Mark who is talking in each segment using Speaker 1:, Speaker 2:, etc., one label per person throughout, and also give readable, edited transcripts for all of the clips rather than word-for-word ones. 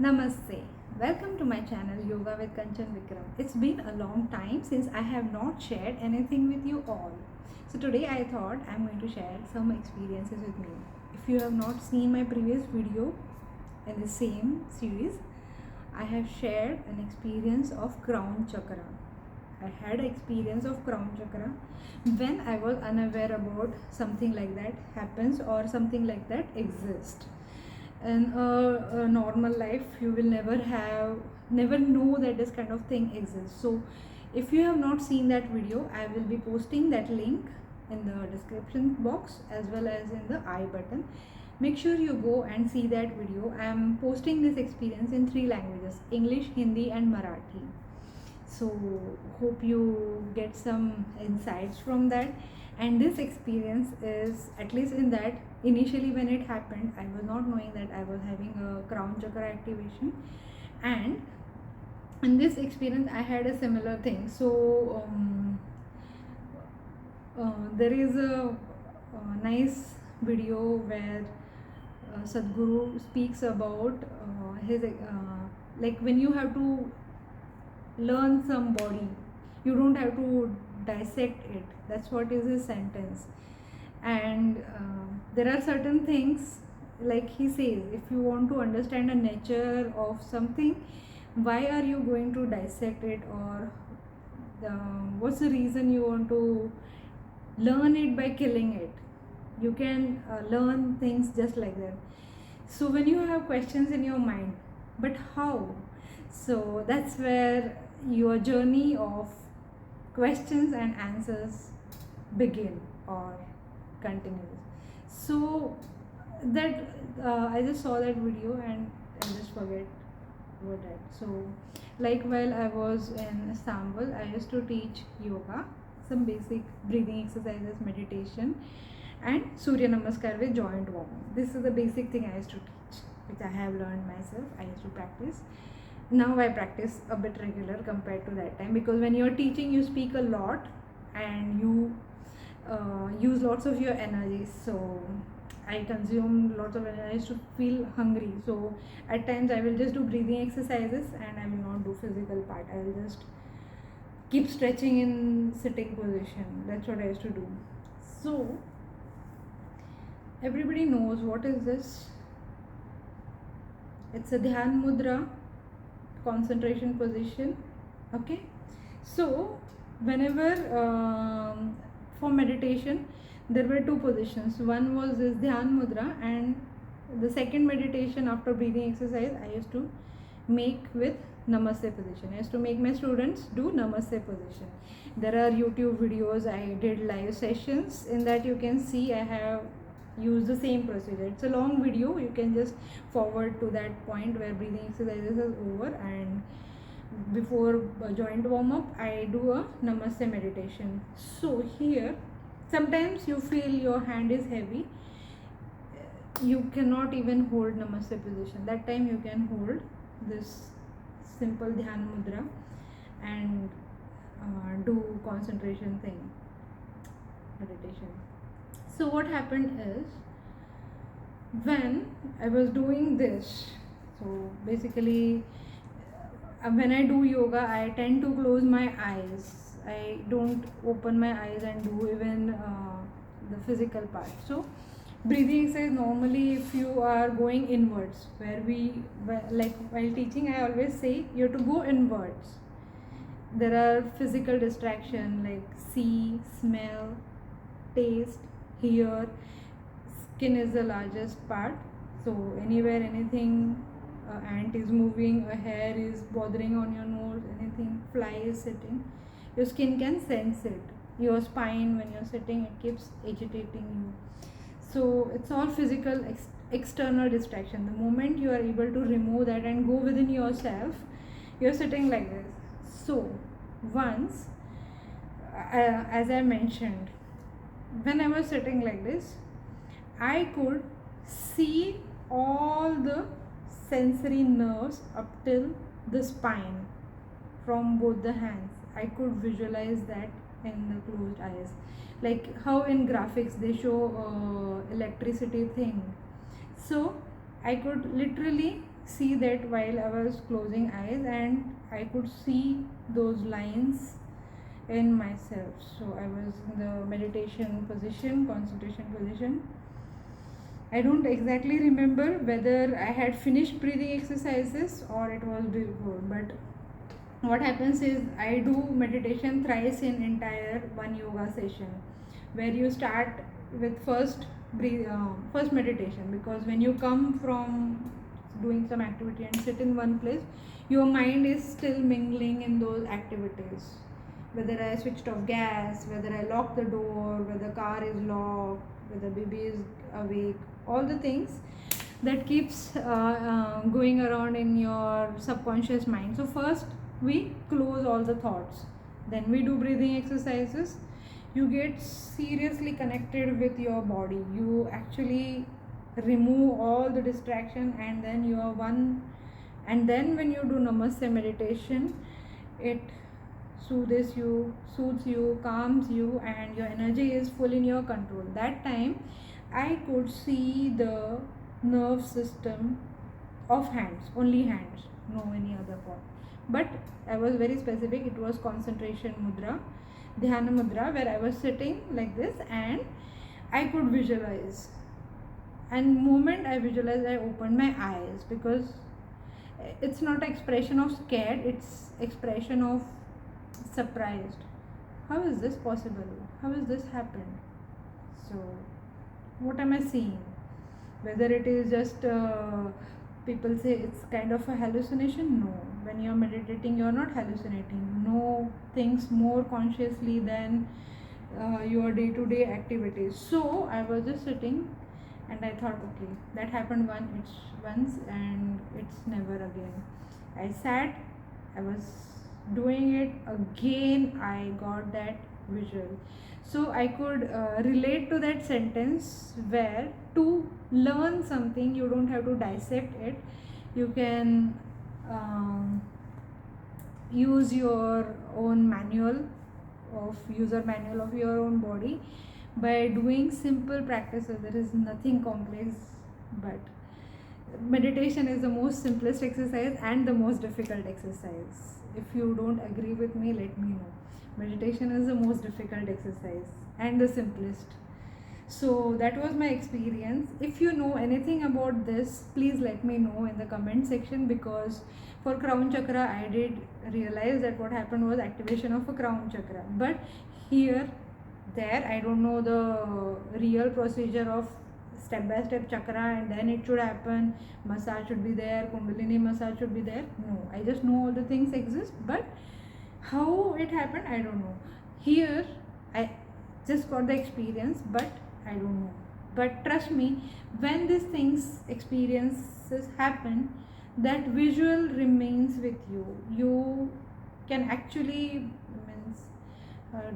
Speaker 1: Namaste. Welcome to my channel Yoga with Kanchan Vikram. It's been a long time since I have not shared anything with you all. So today I thought I'm going to share some experiences with me. If you have not seen my previous video in the same series, I have shared an experience of crown chakra. I had experience of crown chakra when I was unaware about something like that happens or something like that exists. In a normal life, you will never know that this kind of thing exists. So if you have not seen that video, I will be posting that link in the description box as well as in the I button. Make sure you go and see that video. I am posting this experience in 3 languages: English, Hindi and Marathi. So hope you get some insights from that. And this experience is, at least in that, initially when it happened, I was not knowing that I was having a crown chakra activation. And in this experience I had a similar thing. So there is a nice video where Sadhguru speaks about his like when you have to learn some body, you don't have to dissect it. That's what is his sentence. And there are certain things, like he says, if you want to understand the nature of something, why are you going to dissect it, or what's the reason you want to learn it by killing it? You can learn things just like that. So when you have questions in your mind, but how? So that's where your journey of questions and answers begin or continues. So that I just saw that video and I just forget what that. So like while I was in Istanbul, I used to teach yoga, some basic breathing exercises, meditation and Surya Namaskar with joint warming. This is the basic thing I used to teach, which I have learned myself. I used to practice. Now I practice a bit regular compared to that time, because when you're teaching, you speak a lot and you use lots of your energy. So I consume lots of energy. I used to feel hungry. So at times I will just do breathing exercises and I will not do physical part. I will just keep stretching in sitting position. That's what I used to do. So everybody knows what is this. It's a Dhyan Mudra, concentration position. Okay, so whenever for meditation there were 2 positions. One was this Dhyan Mudra, and the second meditation after breathing exercise I used to make with Namaste position. I used to make my students do Namaste position. There are YouTube videos. I did live sessions. In that you can see I have use the same procedure. It's a long video. You can just forward to that point where breathing exercises is over, and before joint warm up I do a Namaste meditation. So here sometimes you feel your hand is heavy, you cannot even hold Namaste position. That time you can hold this simple Dhyan Mudra and do concentration thing, meditation. So what happened is, when I was doing this, so basically when I do yoga, I tend to close my eyes. I don't open my eyes and do even the physical part. So breathing exercise, normally if you are going inwards, like while teaching I always say you have to go inwards. There are physical distraction like see, smell, taste, hear. Skin is the largest part. So anywhere anything, ant is moving, a hair is bothering on your nose, anything, fly is sitting, your skin can sense it. Your spine, when you're sitting, it keeps agitating you. So it's all physical external distraction. The moment you are able to remove that and go within yourself, you're sitting like this. So once, as I mentioned, when I was sitting like this, I could see all the sensory nerves up till the spine from both the hands. I could visualize that in the closed eyes, like how in graphics they show electricity thing. So I could literally see that while I was closing eyes, and I could see those lines in myself. So I was in the meditation position, concentration position. I don't exactly remember whether I had finished breathing exercises or it was before, but what happens is I do meditation thrice in entire one yoga session, where you start with first meditation, because when you come from doing some activity and sit in one place, your mind is still mingling in those activities. Whether I switched off gas, whether I locked the door, whether the car is locked, whether baby is awake, all the things that keeps going around in your subconscious mind. So first we close all the thoughts, then we do breathing exercises. You get seriously connected with your body, you actually remove all the distraction, and then you are one. And then when you do namaste meditation, it soothes you, calms you, and your energy is full in your control. That time I could see the nerve system of hands, only hands, no any other part. But I was very specific, it was concentration mudra, dhyana mudra, where I was sitting like this and I could visualize. And moment I visualized, I opened my eyes, because it's not expression of scared, it's expression of surprised. How is this possible? How is this happened? So what am I seeing? Whether it is just people say it's kind of a hallucination. No, when you're meditating, you're not hallucinating. You know things more consciously than your day-to-day activities. So I was just sitting and I thought, okay, that happened once and it's never again. I sat, I was doing it again, I got that visual. So I could relate to that sentence, where to learn something you don't have to dissect it, you can use your own user manual of your own body by doing simple practices. There is nothing complex, but meditation is the most simplest exercise and the most difficult exercise. If you don't agree with me, let me know. Meditation is the most difficult exercise and the simplest. So that was my experience. If you know anything about this, please let me know in the comment section, because for crown chakra I did realize that what happened was activation of a crown chakra, but there I don't know the real procedure of step by step chakra, and then it should happen, massage should be there, kundalini massage should be there. No, I just know all the things exist, but how it happened I don't know. Here I just got the experience, but I don't know. But trust me, when these experiences happen, that visual remains with you. You can actually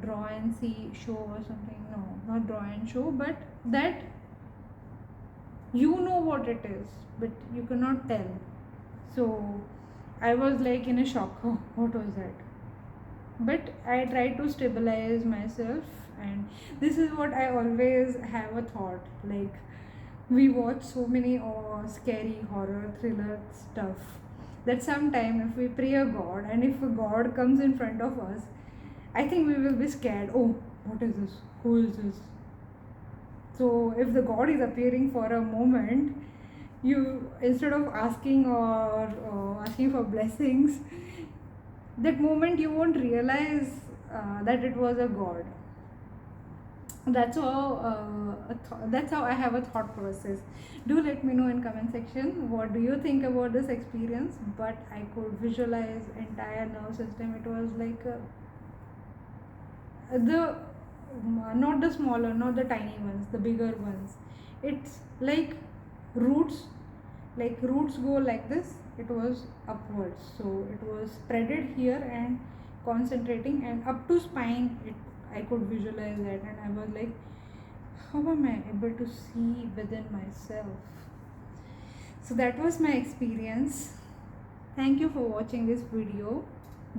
Speaker 1: draw and see, show or something. No, not draw and show, but that you know what it is, but you cannot tell. So I was like in a shock. Oh, what was that? But I tried to stabilize myself, and this is what I always have a thought, like we watch so many scary horror thriller stuff, that sometime if we pray a god and if a god comes in front of us, I think we will be scared. Oh, what is this? Who is this? So if the god is appearing for a moment, you, instead of asking or asking for blessings, that moment you won't realize that it was a god. That's how I have a thought process. Do let me know in comment section what do you think about this experience. But I could visualize entire nerve system. It was like not the smaller, not the tiny ones, the bigger ones. It's like roots go like this. It was upwards, so it was spreaded here and concentrating, and up to spine I could visualize that, and I was like, how am I able to see within myself? So that was my experience. Thank you for watching this video.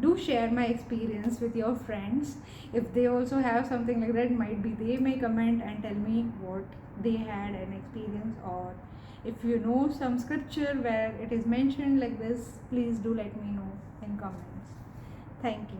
Speaker 1: Do share my experience with your friends. If they also have something like that, might be they may comment and tell me what they had an experience, or If you know some scripture where it is mentioned like this, please do let me know in comments. Thank you.